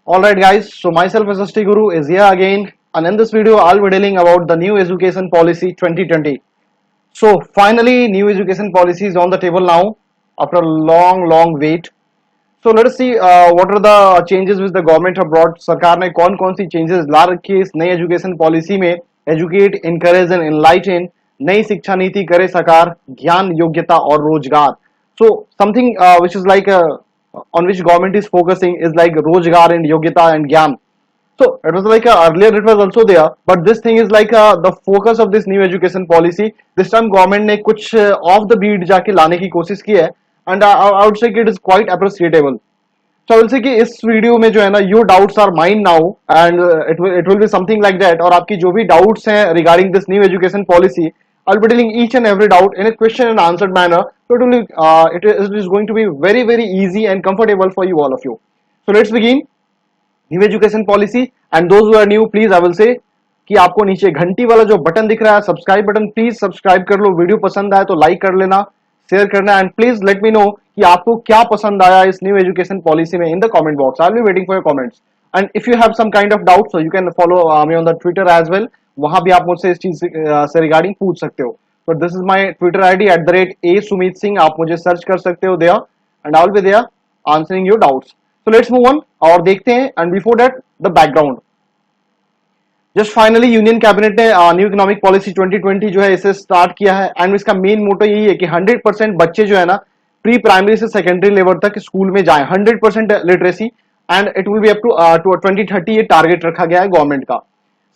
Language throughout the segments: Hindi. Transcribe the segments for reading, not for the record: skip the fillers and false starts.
Alright guys, so myself SST Guru is here again, and in this video I'll be telling about the new education policy 2020. So finally new education policy is on the table now after a long wait. So let us see what are the changes which the government have brought. सरकार ने कौन सी changes ला रखी है इस नई education policy में. Educate, encourage and enlighten. नई शिक्षा नीति करे साकार, ज्ञान, योग्यता और रोजगार. So something which is like on which government is focusing is like Rojgar and Yogita and Gyan. So it was like earlier it was also there, but this thing is like the focus of this new education policy. This time government ने कुछ off the beat जाके लाने की कोशिश की है, and I would say it is quite appreciable. So I will say कि इस वीडियो में जो है ना your doubts are mine now and it will be something like that. और आपकी जो भी doubts हैं regarding this new education policy, I'll be telling each and every doubt in a question and answered manner. So it is going to be very easy and comfortable for you all of you. So let's begin. New education policy and those who are new please I will say कि आपको नीचे घंटी वाला जो बटन दिख रहा है सब्सक्राइब बटन, प्लीज सब्सक्राइब कर लो. वीडियो पसंद आए तो लाइक कर लेना, शेयर करना and please let me know कि आपको क्या पसंद आया इस न्यू एजुकेशन पॉलिसी में in the comment box. I will be waiting for your comments and if you have some kind of doubt so you can follow me on the Twitter as well. वहां भी आप मुझसे इस चीज से रिगार्डिंग पूछ सकते हो. तो this is my Twitter I D @a_sumit_singh. आप मुझे सर्च कर सकते हो there and I will be there answering your doubts. So let's move on और देखते हैं. And before that the background. Just finally union cabinet ने न्यू इकोनॉमिक पॉलिसी 2020 जो है इसे स्टार्ट किया है एंड इसका मेन मोटो यही है कि 100% बच्चे जो है ना प्री प्राइमरी से सेकेंडरी लेवल तक स्कूल में जाएं, 100% literacy and it will be up to 2030. ये टारगेट रखा गया है गवर्नमेंट का.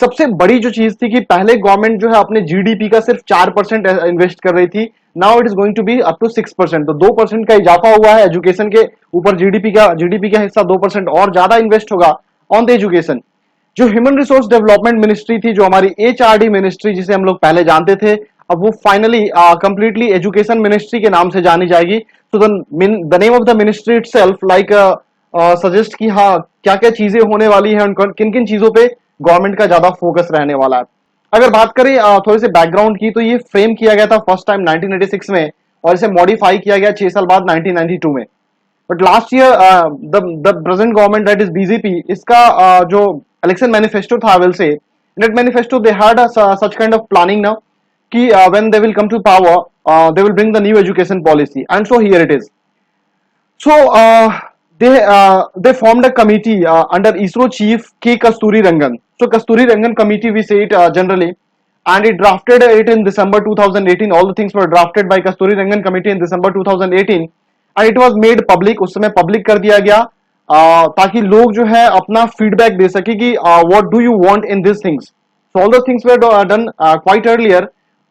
सबसे बड़ी जो चीज थी कि पहले गवर्नमेंट जो है अपने जीडीपी का सिर्फ 4% इन्वेस्ट कर रही थी. Now it is going to be up to 6%. तो 2% का इजाफा हुआ है एजुकेशन के ऊपर. जीडीपी का हिस्सा 2% और ज्यादा इन्वेस्ट होगा ऑन द एजुकेशन. जो ह्यूमन रिसोर्स डेवलपमेंट मिनिस्ट्री थी, जो हमारी एचआरडी मिनिस्ट्री जिसे हम लोग पहले जानते थे, अब वो फाइनली कंप्लीटली एजुकेशन मिनिस्ट्री के नाम से जानी जाएगी. तो the name of the ministry itself like suggest कि हाँ क्या क्या चीजें होने वाली है, किन किन चीजों पे गवर्नमेंट का ज्यादा फोकस रहने वाला है. अगर बात करें थोड़े से बैकग्राउंड की, तो ये फ्रेम किया गया था फर्स्ट टाइम 1986 में और इसे मॉडिफाई किया गया 6 साल बाद 1992 में. But last year the present government that is BJP, इसका जो इलेक्शन मैनिफेस्टो था, will say in that manifesto they had such kind of planning now कि when they will come to power they will bring the new education policy and so here it is. So they formed a committee under ISRO chief K. Kasturi Rangan. So Kasturi Rangan committee we say it generally, and it drafted it in December 2018. All the things were drafted by Kasturi Rangan committee in December 2018, and it was made public. उस समय public कर दिया गया ताकि लोग जो है अपना feedback दे सके कि what do you want in these things. So all the things were done quite earlier.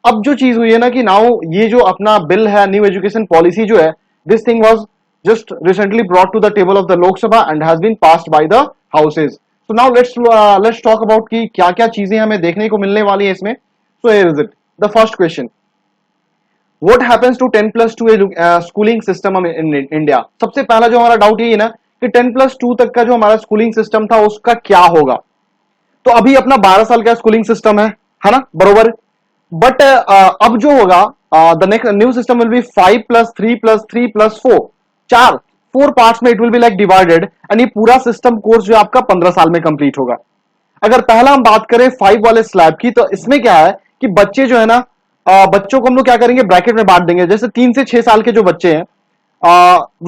अब जो चीज हुई है ना कि now ये जो अपना बिल है न्यू एजुकेशन पॉलिसी जो है, this thing was just recently brought to the table of the Lok Sabha and has been passed by the houses. So now let's talk about कि क्या-क्या चीजें हमें देखने को मिलने वाली है इसमें. So here is it. The first question. What happens to 10+2 schooling system in India? सबसे पहला जो हमारा डाउट यही है ना कि 10+2 तक का जो हमारा स्कूलिंग सिस्टम था उसका क्या होगा. तो अभी अपना 12 साल का स्कूलिंग सिस्टम है ना, बरोबर. बट अब जो होगा the next new system will be 5+3+3+4. 4 parts में it will be like divided and ये पूरा सिस्टम कोर्स जो आपका 15 साल में कंप्लीट होगा. अगर पहला हम बात करें 5 वाले स्लैब की, तो इसमें क्या है कि बच्चे जो है ना बच्चों को हम लोग क्या करेंगे, ब्रैकेट में बांट देंगे. जैसे 3 से 6 साल के जो बच्चे हैं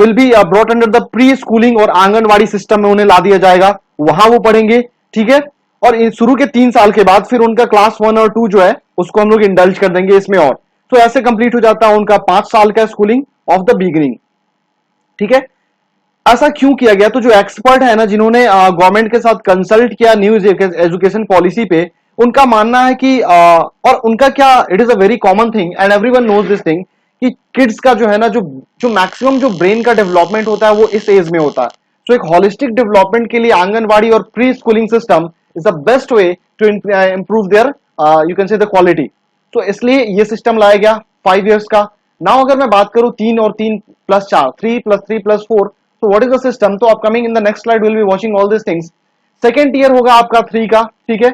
will be brought under the pre schooling और आंगनवाड़ी सिस्टम में उन्हें ला दिया जाएगा, वहां वो पढ़ेंगे, ठीक है. और शुरू के 3 साल के बाद फिर उनका क्लास 1 और 2 जो है उसको हम लोग इंडल्ज कर देंगे इसमें. और तो ऐसे कंप्लीट हो जाता है उनका 5 साल का स्कूलिंग ऑफ द बिगिनिंग, ठीक है. ऐसा क्यों किया गया? तो जो एक्सपर्ट है ना, जिन्होंने गवर्नमेंट के साथ कंसल्ट किया न्यू एजुकेशन पॉलिसी पे, उनका मानना है कि और उनका क्या, it is a very common thing and everyone knows this thing कि किड्स का जो है ना जो मैक्सिमम जो ब्रेन का डेवलपमेंट होता है वो इस एज में होता है. तो एक होलिस्टिक डेवलपमेंट के लिए आंगनवाड़ी और pre schooling system is the best way to improve there you can say the quality. तो इसलिए ये सिस्टम लाया गया 5 इयर्स का. नाउ अगर मैं बात करूं 3 और 3+4, 3+3+4, so what is the system? तो upcoming in the next slide we'll be watching all these things. Second year होगा आपका 3 का, ठीक है.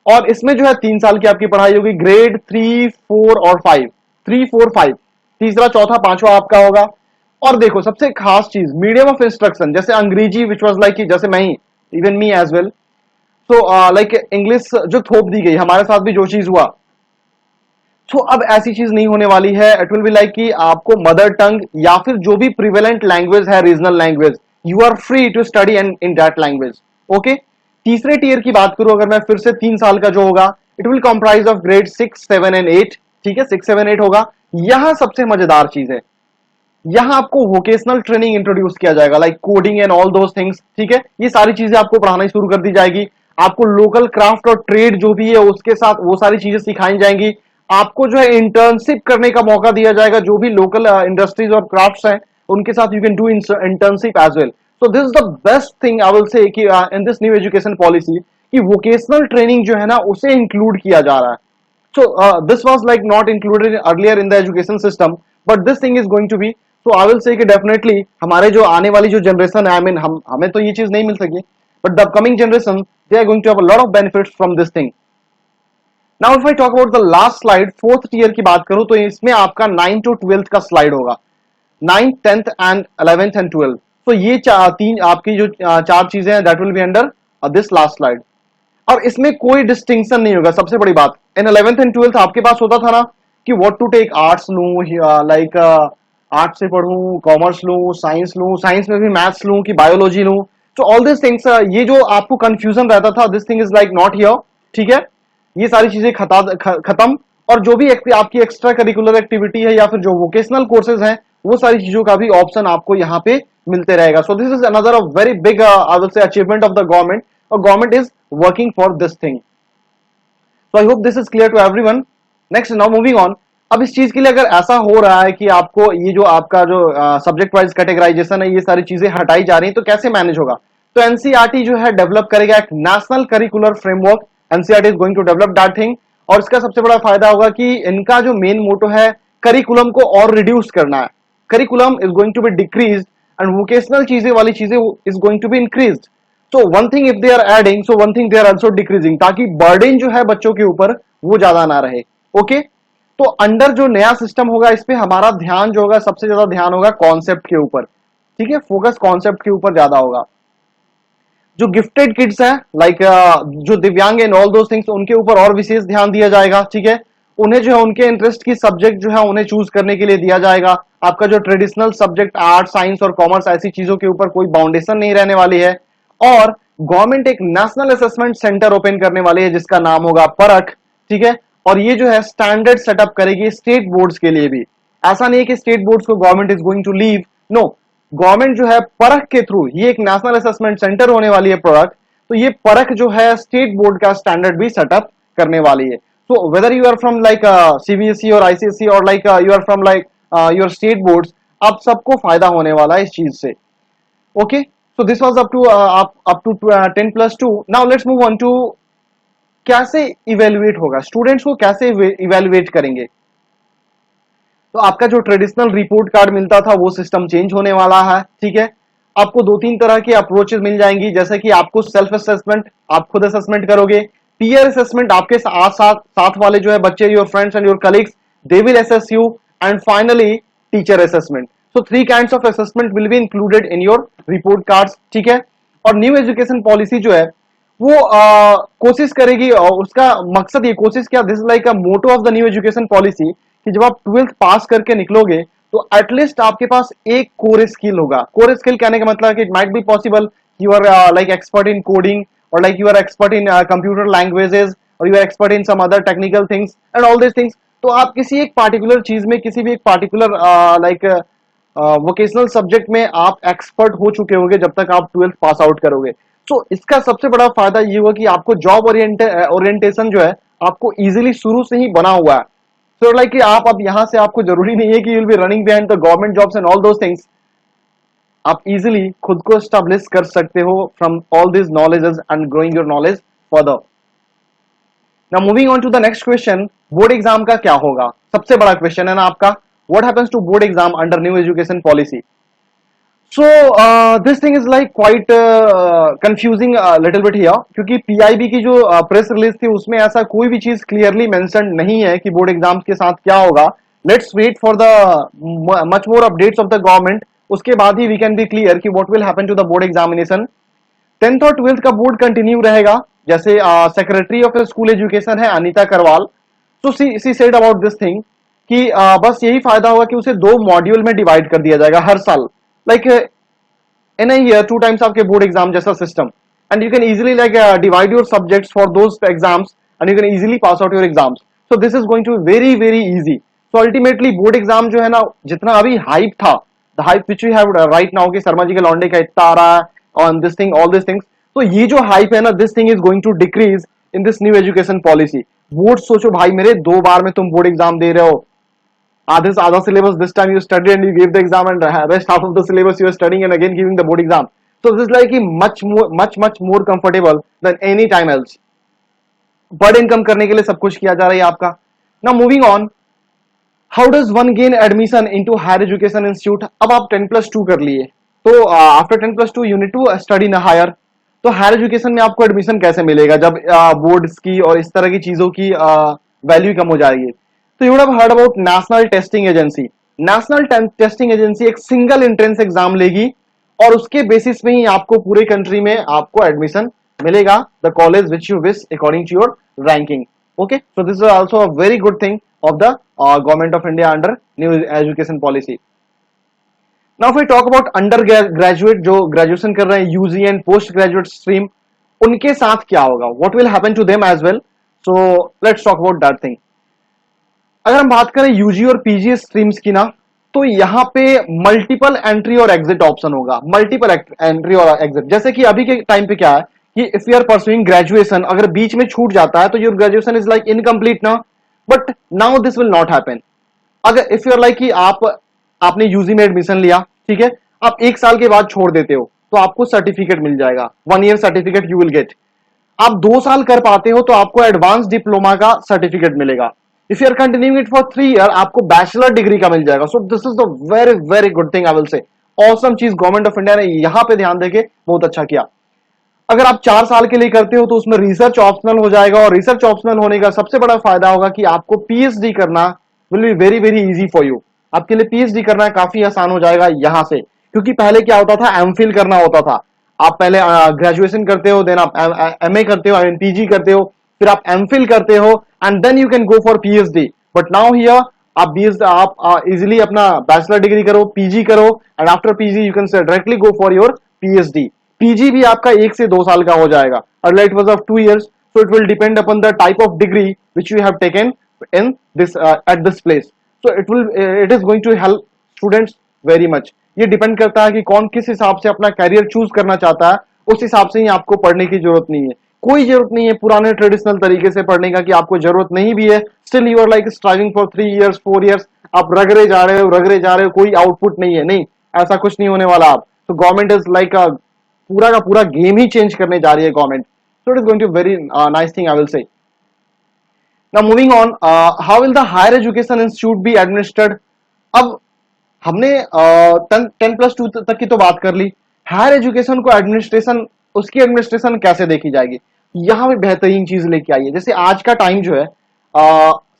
और इसमें जो है 3 साल की आपकी पढ़ाई होगी, ग्रेड 3, 4 और 5, 3, 4, 5, तीसरा चौथा पांचवा आपका होगा. और देखो सबसे खास चीज मीडियम ऑफ इंस्ट्रक्शन, जैसे अंग्रेजी विच वाज लाइक जैसे मैं ही even me as well. So like English जो थोप दी गई, हमारे साथ भी जो चीज हुआ, तो अब ऐसी चीज नहीं होने वाली है। इट विल बी लाइक कि आपको मदर टंग या फिर जो भी प्रिवेलेंट लैंग्वेज है, regional language, you are free to study and in that language. Okay, तीसरे टीयर की बात करूं अगर मैं फिर से 3 साल का जो होगा, it will comprise of grade 6, 7 and 8। ठीक है, 6, 7, 8 होगा। यहां सबसे मजेदार चीज है, यहां आपको वोकेशनल ट्रेनिंग इंट्रोड्यूस किया जाएगा, like coding and all those things. ठीक है, ये सारी चीजें आपको पढ़ाना शुरू कर दी जाएगी। आपको लोकल क्राफ्ट और ट्रेड जो भी है उसके साथ वो सारी चीजें सिखाई जाएंगी। आपको जो है इंटर्नशिप करने का मौका दिया जाएगा, जो भी लोकल इंडस्ट्रीज और क्राफ्ट्स हैं उनके साथ you can do internship as well. So this is the best thing I will say कि in this new education policy कि वोकेशनल ट्रेनिंग जो है ना उसे इंक्लूड किया जा रहा है। So this was like not included earlier in the education system, but this thing is going to be. So I will say कि definitely हमारे जो आने वाली जो जनरेशन है, I mean हमें तो ये चीज नहीं मिल सकी, but the upcoming generation they are going to have a lot of benefits from this thing. Now if I talk about the last slide, fourth tier की बात करूं तो इसमें आपका 9 to 12 का स्लाइड होगा, 9th, 10th and 11th and 12th। तो ये तीन आपकी जो चार चीजें हैं that will be under this last slide. और इसमें कोई डिस्टिंक्शन नहीं होगा। सबसे बड़ी बात, इन 11th एंड 12th आपके पास होता था ना कि व्हाट टू टेक, आर्ट्स लूं, लाइक आर्ट्स से पढ़ूं, कॉमर्स लूं, साइंस में भी मैथ्स लूं कि बायोलॉजी लूं। तो ऑल दिस थिंग्स, ये जो आपको कंफ्यूजन रहता था, this thing is like not here. ठीक है, ये सारी चीजें खत्म। और जो भी आपकी एक्स्ट्रा करिकुलर एक्टिविटी है या फिर जो वोकेशनल कोर्सेज हैं, वो सारी चीजों का भी ऑप्शन आपको यहाँ पे मिलते रहेगा। So this is another very big I will say achievement of the government, और government is working for this thing. So I hope this is clear to everyone. Next, now moving on. अब इस चीज के लिए अगर ऐसा हो रहा है कि आपको ये जो आपका जो सब्जेक्ट वाइज कैटेगराइजेशन है, ये सारी चीजें हटाई जा रही हैं, तो कैसे मैनेज होगा? तो एनसीईआरटी जो है डेवलप करेगा एक national curricular framework. NCERT is going to develop that thing. और इसका सबसे बड़ा फायदा होगा कि इनका जो मेन मोटो है करिकुलम को और रिड्यूस करना है। Curriculum is going to be decrease and vocational चीजें वाली चीजें is going to be increased. So one thing if they are adding, so one thing they are also decreasing, ताकि बर्डन जो है बच्चों के ऊपर वो ज्यादा ना रहे। ओके, तो अंडर जो नया सिस्टम होगा इस पे हमारा ध्यान जो होगा, सबसे ज्यादा ध्यान होगा कॉन्सेप्ट के ऊपर। ठीक है, फोकस कॉन्सेप्ट के ऊपर ज्यादा होगा। जो गिफ्टेड किड्स हैं, लाइक जो दिव्यांग एंड ऑल दोस थिंग्स, उनके ऊपर और विशेष ध्यान दिया जाएगा। ठीक है, उन्हें जो है उनके इंटरेस्ट की सब्जेक्ट जो है उन्हें चूज करने के लिए दिया जाएगा। आपका जो ट्रेडिशनल सब्जेक्ट आर्ट, साइंस और कॉमर्स, ऐसी चीजों के ऊपर कोई बाउंडेशन नहीं रहने वाली है। और गवर्नमेंट एक नेशनल असेसमेंट सेंटर ओपन करने वाली है जिसका नाम होगा परख। ठीक है, और ये जो है स्टैंडर्ड सेटअप करेगी स्टेट बोर्ड्स के लिए भी। ऐसा नहीं है कि स्टेट बोर्ड्स को government is going to leave, no, government जो है परख के थ्रू, ये एक नेशनल असेसमेंट सेंटर होने वाली है परख, तो ये परख जो है स्टेट बोर्ड का स्टैंडर्ड भी सेटअप करने वाली है। So whether you are from like CBSE और आईसीएसई और like you are from like your state boards, आप सबको फायदा होने वाला है इस चीज से। Okay, so this was up to 10+2. Now let's move on to कैसे इवेल्युएट होगा, स्टूडेंट्स को कैसे इवेल्युएट करेंगे। तो आपका जो ट्रेडिशनल रिपोर्ट कार्ड मिलता था वो सिस्टम चेंज होने वाला है। ठीक है, आपको 2-3 तरह की अप्रोचेस मिल जाएंगी, जैसे कि आपको सेल्फ असेसमेंट, आप खुद असेसमेंट करोगे। पीयर असेसमेंट, आपके साथ वाले जो है बच्चे, your friends and your colleagues, they will assess you. And finally teacher assessment. So 3 kinds of assessment will be included in your report cards. ठीक है, और न्यू एजुकेशन पॉलिसी जो है वो कोशिश करेगी, और उसका मकसद, ये कोशिश क्या, this is like a motto of the new education policy, कि जब आप 12th पास करके निकलोगे तो एटलीस्ट आपके पास एक कोर स्किल होगा। कोर स्किल कहने का मतलब कि it might be possible you are like expert in coding, और like you are expert in computer languages, और you are expert in some other technical things and all this things. तो आप किसी एक पार्टिकुलर चीज में, किसी भी एक पार्टिकुलर लाइक वोकेशनल सब्जेक्ट में आप एक्सपर्ट हो चुके होंगे जब तक आप 12th पास आउट करोगे। सो इसका सबसे बड़ा फायदा ये हुआ कि आपको जॉब ओरिएंटेशन जो है आपको इजीली शुरू से ही बना हुआ है। सो लाइक कि आप अब यहां से, आपको जरूरी नहीं है कि you will be running behind the government jobs and all those things. आप इजीली खुद को एस्टैब्लिश कर सकते हो from all this knowledges and growing your knowledge further. Now moving on to the next question, board exam का क्या होगा? सबसे बड़ा क्वेश्चन है ना आपका, what happens to board exam under new education policy. So this thing is like quite confusing a little bit here, क्योंकि पीआईबी की जो प्रेस रिलीज थी उसमें ऐसा कोई भी चीज क्लियरली मेंशन नहीं है कि बोर्ड एग्जाम्स के साथ क्या होगा। Let's wait for the much more updates of the government, उसके बाद ही वी कैन बी क्लियर कि what will happen to the board examination. 10th और 12th का बोर्ड कंटिन्यू रहेगा, जैसे सेक्रेटरी ऑफ स्कूल एजुकेशन है अनीता करवाल, तो she said about this thing कि बस यही फायदा होगा कि उसे 2 मॉड्यूल में डिवाइड कर दिया जाएगा हर साल, like in a year 2 times आपके बोर्ड एग्जाम जैसा system, and you can easily like divide your subjects for those exams and you can easily pass out your exams, so this is going to be very very easy. So ultimately board exam जो है ना, जितना अभी हाइप था, the hype which we have right now कि शर्मा जी के लौंडे का इतना आ रहा है on this thing all this things, तो ये जो हाइप है ना, this thing is going to decrease in this new education policy. Board सोचो भाई मेरे, 2 बार में तुम बोर्ड एग्जाम दे रहे हो, other syllabus this time you studied and you gave the exam, and rest half of the syllabus you are studying and again giving the board exam, so this is like much more comfortable than any time else। Burden कम करने के लिए सब कुछ किया जा रहा है आपका। Now moving on, how does one gain admission into higher education institute. अब आप 10+2 कर लिए, तो after 10+2 you need to study in higher, तो हायर एजुकेशन में आपको एडमिशन कैसे मिलेगा जब बोर्ड्स की और इस तरह की चीजों की वैल्यू कम हो जाएगी। तो you would have heard about national testing agency. National testing agency एक सिंगल एंट्रेंस एग्जाम लेगी और उसके बेसिस में ही आपको पूरे कंट्री में आपको एडमिशन मिलेगा, the college which you wish according to your ranking. Okay, so this is also a very good thing of the government of India under new education policy. Now if we talk about undergraduate, जो ग्रेजुएशन कर रहे हैं UG and postgraduate stream, उनके साथ क्या होगा, what will happen to them as well. So let's talk about that thing. अगर हम बात करें यूजी और पीजी स्ट्रीम्स की ना, तो यहाँ पे मल्टीपल एंट्री और एग्जिट ऑप्शन होगा, मल्टीपल एंट्री और एग्जिट। जैसे कि अभी के टाइम पे क्या है कि if you are pursuing graduation, अगर बीच में छूट जाता है तो your graduation is like incomplete ना, but now this will not happen. अगर इफ यू आर लाइक कि आपने यूजी में एडमिशन लिया, ठीक है, आप 1 साल के बाद छोड़ देते हो तो आपको सर्टिफिकेट मिल जाएगा, 1 year certificate you will get. आप 2 साल कर पाते हो तो आपको एडवांस डिप्लोमा का सर्टिफिकेट मिलेगा। If you are continuing it for 3 year, आपको बैचलर डिग्री का मिल जाएगा। So this is the very very good thing I will say, awesome चीज गवर्नमेंट ऑफ इंडिया ने यहां पे ध्यान देके बहुत अच्छा किया। अगर आप 4 साल के लिए करते हो तो उसमें रिसर्च ऑप्शनल हो जाएगा, और रिसर्च ऑप्शनल होने का सबसे बड़ा फायदा होगा कि आपको पीएचडी करना will be very very easy for you. आपके लिए पीएचडी करना काफी आसान हो जाएगा यहां से, क्योंकि पहले क्या होता था, एमफिल करना होता था। आप पहले ग्रेजुएशन करते हो, देन आप एमए करते हो, पीजी करते हो, फिर आप एमफिल करते हो, and then you can go for PhD. But now here आप इजिली अपना बैचलर डिग्री करो, पीजी करो, and after PG you can directly go for your PhD. PG भी आपका 1 से 2 साल का हो जाएगा, earlier it was of 2 years, so it will depend upon the type of degree which you have taken in this at this place, so it is going to help students very much। ये डिपेंड करता है कि कौन किस हिसाब से अपना कैरियर चूज करना चाहता है, उस हिसाब से ही आपको पढ़ने की जरूरत नहीं है। कोई जरूरत नहीं है पुराने ट्रेडिशनल तरीके से पढ़ने का, कि आपको जरूरत नहीं भी है, still you are like striving for 3 years 4 years, आप रगड़े जा रहे हो, कोई आउटपुट नहीं है। नहीं, ऐसा कुछ नहीं होने वाला। आप तो गवर्नमेंट इज लाइक पूरा का पूरा गेम ही चेंज करने जा रही है government, so it is going to very nice thing I will say. Now moving on, how will the higher education institute be administered. अब हमने 10+2 तक की तो बात कर ली, हायर एजुकेशन को एडमिनिस्ट्रेशन, उसकी एडमिनिस्ट्रेशन कैसे देखी जाएगी, यहां में बेहतरीन चीज लेके आई है। जैसे आज का टाइम जो है,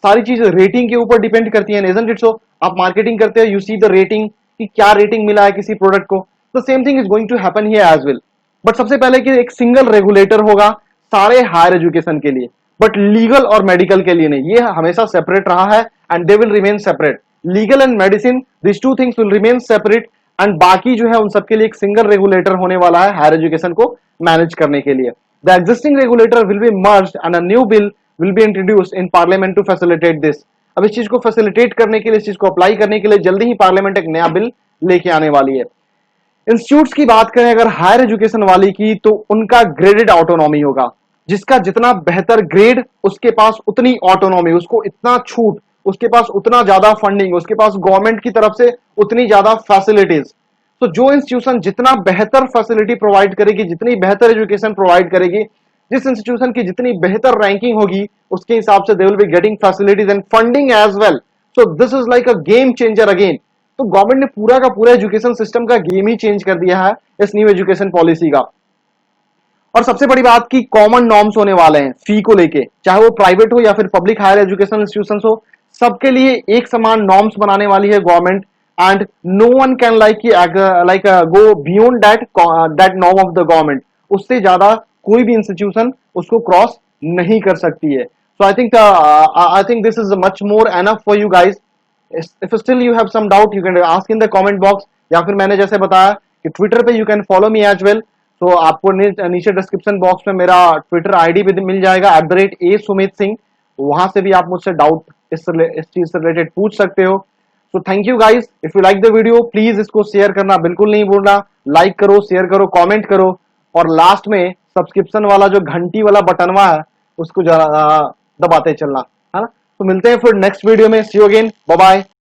सारी चीज रेटिंग के ऊपर डिपेंड करती है, इजंट इट सो। आप मार्केटिंग करते हो, यू सी द रेटिंग, कि क्या रेटिंग मिला है किसी प्रोडक्ट को, the same thing is going to happen here as well. But सबसे पहले कि एक सिंगल रेगुलेटर होगा सारे हायर एजुकेशन के लिए, बट लीगल और मेडिकल के लिए नहीं, ये हमेशा सेपरेट रहा है, and they will remain separate. Legal and medicine, this two things will remain separate, and बाकी जो है उन सबके लिए एक सिंगल रेगुलेटर होने वाला है हायर एजुकेशन को मैनेज करने के लिए। The existing regulator will be merged and a new bill will be introduced in parliament to facilitate this. अब इस चीज को फैसिलिटेट करने के लिए, इस चीज को अप्लाई करने के लिए जल्दी ही पार्लियामेंट एक नया बिल लेके आने वाली है। इंस्टीट्यूट्स की बात करें अगर हायर एजुकेशन वाली की, तो उनका ग्रेडेड ऑटोनॉमी होगा। जिसका जितना बेहतर ग्रेड, उसके पास उतनी ऑटोनॉमी, उसको इतना छूट, उसके पास उतना ज्यादा फंडिंग, उसके पास गवर्नमेंट की तरफ से उतनी ज्यादा फैसिलिटीज। तो जो इंस्टीट्यूशन जितना बेहतर फैसिलिटी प्रोवाइड करेगी, जितनी बेहतर एजुकेशन प्रोवाइड करेगी, जिस इंस्टीट्यूशन की जितनी बेहतर रैंकिंग होगी, उसके हिसाब से they will be getting facilities and funding as well. So this is like a game changer again. तो गवर्नमेंट ने पूरा का पूरा एजुकेशन सिस्टम का गेम ही चेंज कर दिया है इस न्यू एजुकेशन पॉलिसी का। और सबसे बड़ी बात की कॉमन नॉर्म्स होने वाले हैं फी को लेके, चाहे वो प्राइवेट हो या फिर पब्लिक हायर एजुकेशन इंस्टीट्यूशन हो, सबके लिए एक समान नॉर्म्स बनाने वाली है government, and no one can like go beyond that norm of the government. उससे ज्यादा कोई भी इंस्टीट्यूशन उसको क्रॉस नहीं कर सकती है. So I think this is much more enough for you guys. If still you have some doubt, you can ask in the comment box. या फिर मैंने जैसे बताया कि ट्विटर पे you can follow me as well. तो आपको नीचे डिस्क्रिप्शन बॉक्स में मेरा ट्विटर आईडी भी मिल जाएगा @a_sumit_singh. वहां से भी आप मुझसे डाउट इस चीज से रिलेटेड पूछ सकते हो. So thank you guys. If you like the video please इसको शेयर करना बिल्कुल नहीं भूलना. लाइक करो, शेयर करो, कमेंट करो, और लास्ट में सब्सक्रिप्शन वाला जो घंटी वाला बटनवा है उसको जरा दबाते चलना, है ना. तो मिलते हैं फिर नेक्स्ट वीडियो में. See you again. Bye bye.